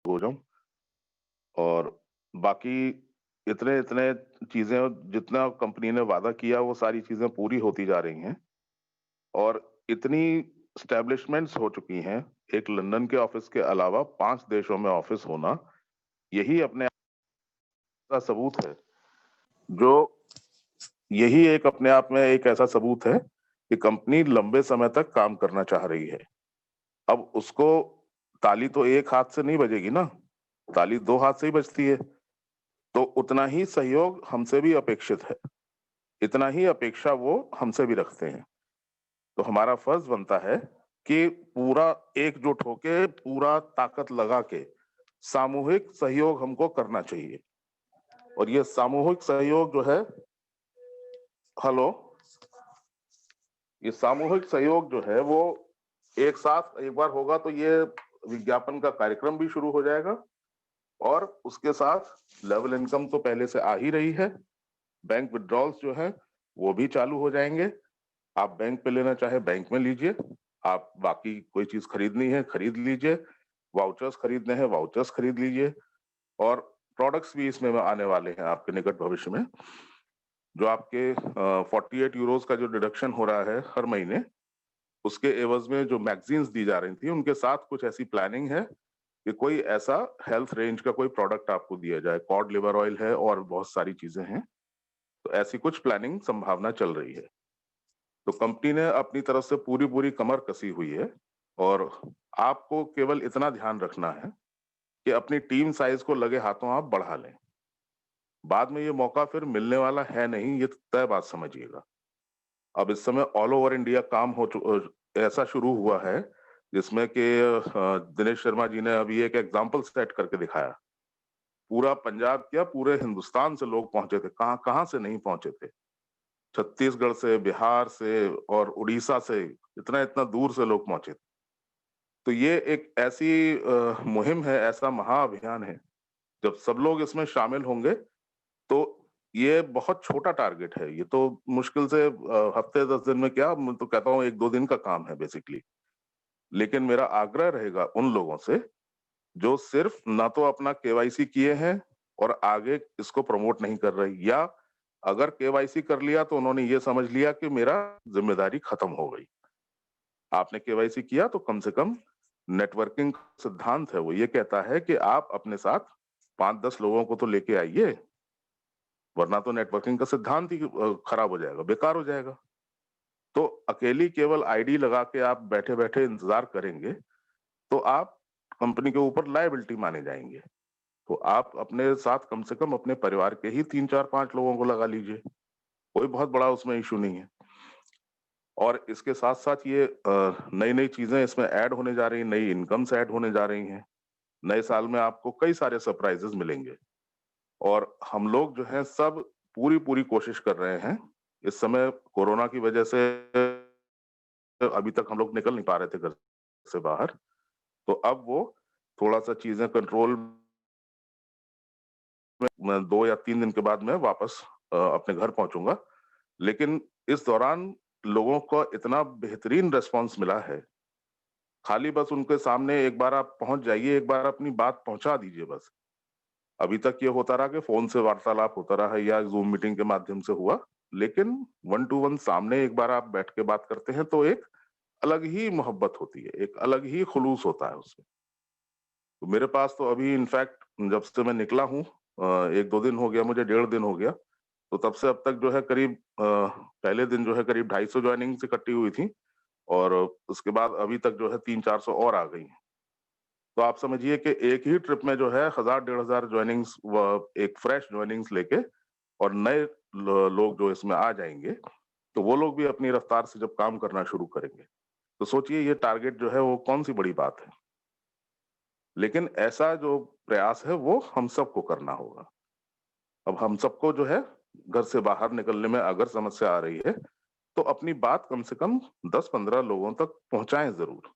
हो जाऊँ और बाकी इतने-इतने चीज़ें जितना कंपनी ने वादा किया वो सारी चीज़ें पूरी होती जा रही हैं और इतनी एस्टेब्लिशमेंट्स हो चुकी हैं, एक लंदन के ऑफ़िस के अलावा 5 देशों में ऑफ़िस होना, यही अपने आप का सबूत है, जो यही एक अपने आप में एक ऐसा सबूत है कि कंपनी लंबे समय तक काम करना चाह रही है। अब उसको ताली तो एक हाथ से नहीं बजेगी ना, ताली 2 हाथ से ही बजती है, तो उतना ही सहयोग हमसे भी अपेक्षित है, इतना ही अपेक्षा वो हमसे भी रखते हैं। तो हमारा फर्ज़ बनता है कि पूरा एकजुट होके, पूरा ताकत लगा के सामूहिक सहयोग हमको करना चाहिए और ये सामूहिक सहयोग जो है हेलो? ये सामूहिक सहयोग जो है वो एक साथ एक बार होगा तो ये विज्ञापन का कार्यक्रम भी शुरू हो जाएगा और उसके साथ लेवल इनकम तो पहले से आ ही रही है। बैंक विथड्रॉल्स जो हैं वो भी चालू हो जाएँगे। आप बैंक पे लेना चाहे बैंक में लीजिए। आप बाकी कोई चीज़ खरीदनी है, खरीद लीजिए। वाउचर्स खरीदने हैं, वाउचर्स खरीद लीजिए और प्रोडक्ट्स भी इसमें आने वाले हैं आपके निकट भविष्य में। जो आपके 48 यूरोज़ का जो डिडक्शन हो रहा है हर महीने, उसके एवज़ में जो मैगज़ीन्स दी जा रही थी, उनके साथ कुछ ऐसी प्लानिंग है कि कोई ऐसा हेल्थ रेंज का कोई प्रोडक्ट आपको दिया जाए। कॉड लिवर ऑयल है और बहुत सारी चीज़ें हैं। तो ऐसी कुछ प्लानिंग संभावना चल रही है। तो कंपनी ने अपनी तरफ से पूरी-पूरी कमर कसी हुई है और आपको केवल इतना ध्यान रखना है कि अपनी टीम साइज़ को लगे हाथों आप बढ़ा लें। बाद में ये मौका फिर मिलने वाला है नहीं, ये तय बात समझिएगा। अब इस समय ऑल ओवर इंडिया काम ऐसा शुरू हुआ है, जिसमें कि दिनेश शर्मा जी ने अभी एक एग्ज़ाम्पल सेट करके दिखाया। पूरा पंजाब क्या पूरे हिंदुस्तान से लोग पहुँचे थे, कहाँ-कहाँ से नहीं पहुँचे थे। छत्तीसगढ़ से, बिहार से और उड़ीसा से, इतना-इतना दूर से लोग पहुँचे थे। तो ये एक ऐसी मुहिम है, ऐसा महाअभियान है, जब सब लोग इसमें शामिल होंगे, तो ये बहुत छोटा टारगेट है। ये तो मुश्किल से हफ्ते 10 दिन में क्या मैं तो कहता हूँ 1-2 दिन का काम है बेसिकली। लेकिन मेरा आग्रह रहेगा उन लोगों से, जो सिर्फ़ ना तो अपना केवाईसी किए हैं और आगे इसको प्रमोट नहीं कर रहे या अगर केवाईसी कर लिया तो उन्होंने ये समझ लिया कि मेरा ज़िम्मेदारी खत्म हो गई। आपने केवाईसी किया तो कम से कम नेटवर्किंग सिद्धांत है वो ये कहता है कि आप अपने साथ 5-10 लोगों को तो लेके आइए, वरना तो नेटवर्किंग का सिद्धांत ही खराब हो जाएगा, बेकार हो जाएगा। तो अकेली केवल आईडी लगा के आप बैठे-बैठे इंतज़ार करेंगे, तो आप कंपनी के ऊपर लायबिलिटी माने जाएँगे। तो आप अपने साथ कम से कम अपने परिवार के ही 3, 4, 5 लोगों को लगा लीजिए। कोई बहुत बड़ा उसमें इश्यू नहीं है। और इसके साथ-साथ ये नई-नई चीज़ें इसमें ऐड होने जा रही हैं, नई इनकम्स ऐड होने जा रही हैं। नए साल में आपको कई सारे सरप्राइज़ेज़ मिलेंगे और हम लोग जो हैं सब पूरी-पूरी कोशिश कर रहे हैं। इस समय कोरोना की वजह से अभी तक हम लोग निकल नहीं पा रहे थे घर से बाहर। तो अब वो थोड़ा-सा चीज़ें कंट्रोल में मैं 2 या 3 दिन के बाद मैं वापस अपने घर पहुँचूँगा। लेकिन इस दौरान लोगों का इतना बेहतरीन रिस्पॉन्स मिला है, खाली बस उनके सामने एक बार आप पहुँच जाइए, एक बार अपनी बात पहुँचा दीजिए बस। अभी तक ये होता रहा कि फ़ोन से वार्तालाप होता रहा या ज़ूम मीटिंग के माध्यम से हुआ, लेकिन वन टू वन सामने एक बार आप बैठ के बात करते हैं तो एक अलग ही मोहब्बत होती है, एक अलग ही खुलूस होता है उसमें। तो मेरे पास तो अभी इनफैक्ट जब से मैं निकला हूँ 1-2 दिन हो गया मुझे, 1.5 दिन हो गया, तो तब से अब तक जो है करीब पहले दिन जो है करीब 250 जॉइनिंग्स इकट्ठी हुई थी और उसके बाद अभी तक जो है 300-400 और आ गई हैं। तो आप समझिए कि एक ही ट्रिप में जो है 1000 डेढ़ हज़ार जॉइनिंग्स व एक फ्रेश जॉइनिंग्स लेके और नए लोग जो इसमें आ जाएँगे, तो वो लोग भी अपनी रफ्तार से जब काम करना शुरू करेंगे, तो सोचिए ये टारगेट जो है वो कौन-सी बड़ी बात है। लेकिन ऐसा जो प्रयास है वो हम सबको करना होगा। अब हम सबको जो है घर से बाहर निकलने में अगर समस्या आ रही है, तो अपनी बात कम से कम 10-15 लोगों तक पहुँचाएँ ज़रूर।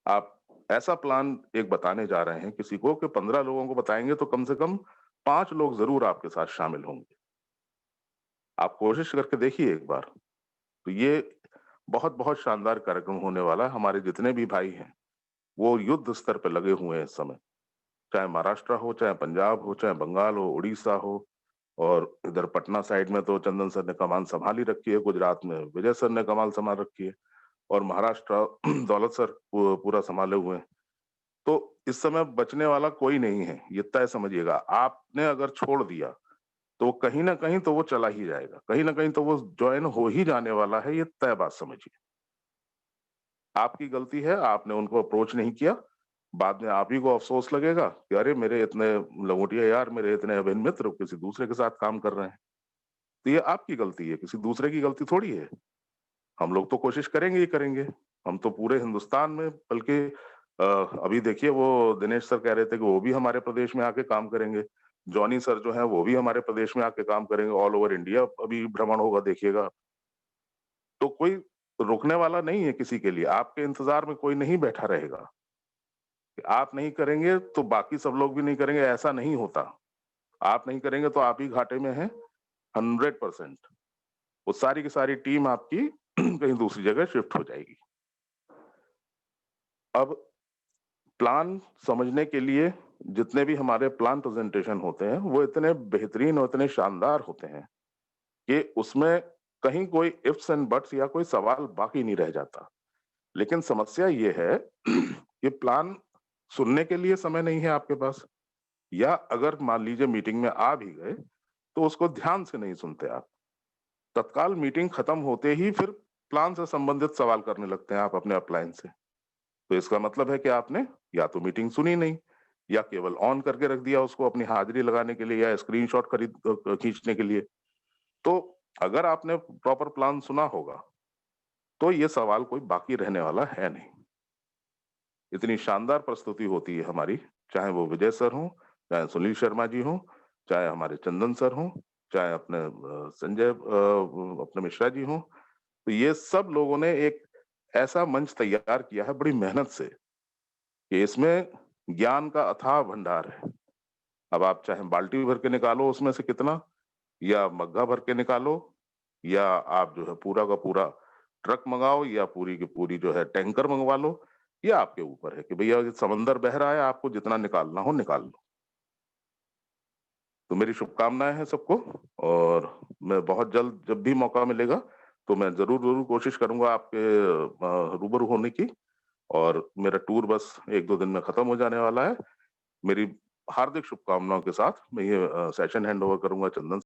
आप ऐसा प्लान एक बताने जा रहे हैं किसी को कि 15 लोगों को बताएँगे तो कम से कम 5 लोग ज़रूर आपके साथ शामिल होंगे। आप कोशिश करके देखिए एक बार। तो ये बहुत-बहुत शानदार कार्यक्रम होने वाला है। हमारे जितने भी भाई हैं, वो युद्ध स्तर पे लगे हुए हैं इस समय। चाहे महाराष्ट्र हो, चाहे पंजाब हो, चाहे बंगाल हो, उड़ीसा हो, और इधर पटना साइड में तो चंदन सर ने कमान संभाल ही रखी है, गुजरात में विजय सर ने कमान संभाल रखी है, और महाराष्ट्र दौलत सर पूरा संभाले हुए हैं। तो इस समय बचने वाला कोई नहीं है, ये तय समझिएगा। आपने अगर छोड़ दिया, तो कहीं न कहीं तो वो चला ही जाएगा, कहीं न कहीं तो वो जॉइन हो ही जाने वाला है, ये तय बात समझिए। आपकी गलती है, आपने उनको अप्रोच नहीं किया, बाद में आप ही को अफ़सोस लगेगा कि अरे! मेरे इतने लंगोटिया यार, मेरे इतने अभिन्न मित्र किसी दूसरे के साथ काम कर रहे हैं। तो ये आपकी गलती है, किसी दूसरे की गलती थोड़ी है। हम लोग तो कोशिश करेंगे ही करेंगे। हम तो पूरे हिंदुस्तान में, बल्कि अभी देखिए वो दिनेश सर कह रहे थे कि वो भी हमारे प्रदेश में आके काम करेंगे। जॉनी सर जो हैं वो भी हमारे प्रदेश में आके काम करेंगे, ऑल ओवर इंडिया अभी भ्रमण होगा देखिएगा। तो कोई रुकने वाला नहीं है किसी के लिए, आपके इंतज़ार में कोई नहीं बैठा रहेगा। कि आप नहीं करेंगे तो बाकी सब लोग भी नहीं करेंगे, ऐसा नहीं होता। आप नहीं करेंगे तो आप ही घाटे में हैं 100%। वो सारी की सारी टीम आपकी कहीं दूसरी जगह शिफ्ट हो जाएगी। अब प्लान समझने के लिए जितने भी हमारे प्लान प्रेज़ेंटेशन होते हैं, वो इतने बेहतरीन और इतने शानदार होते हैं कि उसमें कहीं कोई इफ्स एंड बट्स या कोई सवाल बाकी नहीं रह जाता। लेकिन समस्या ये है कि प्लान सुनने के लिए समय नहीं है आपके पास, या अगर मान लीजिए मीटिंग में आ भी गए, तो उसको ध्यान से नहीं सुनते आप। तत्काल मीटिंग खत्म होते ही फिर प्लान से संबंधित सवाल करने लगते हैं आप अपने अपलाइन से। तो इसका मतलब है कि आपने या तो मीटिंग सुनी नहीं, या केवल ऑन करके रख दिया उसको अपनी हाजिरी लगाने के लिए या स्क्रीनशॉट खींचने के लिए। तो अगर आपने प्रॉपर प्लान सुना होगा, तो ये सवाल कोई बाकी रहने वाला है नहीं। इतनी शानदार प्रस्तुति होती है हमारी, चाहे वो विजय सर हों, चाहे सुनील शर्मा जी हों, चाहे हमारे चंदन सर हों, चाहे अपने संजय अपने मिश्रा जी हों। तो ये सब लोगों ने एक ऐसा मंच तैयार किया है बड़ी मेहनत से, कि इसमें ज्ञान का अथाह भंडार है। अब आप चाहे बाल्टी भर के निकालो उसमें से कितना, या मग्गा भर के निकालो, या आप जो है पूरा का पूरा ट्रक मँगाओ, या पूरी की पूरी जो है टैंकर मँगवा लो, ये आपके ऊपर है कि भैया ये समंदर बह रहा है, आपको जितना निकालना हो निकाल लो। तो मेरी शुभकामनाएँ हैं सबको, और मैं बहुत जल्द जब भी मौका मिलेगा, तो मैं ज़रूर कोशिश करूँगा आपके रूबरू होने की, और मेरा टूर बस 1-2 दिन में खत्म हो जाने वाला है। मेरी हार्दिक शुभकामनाओं के साथ मैं ये सेशन हैंड ओवर करूँगा चंदन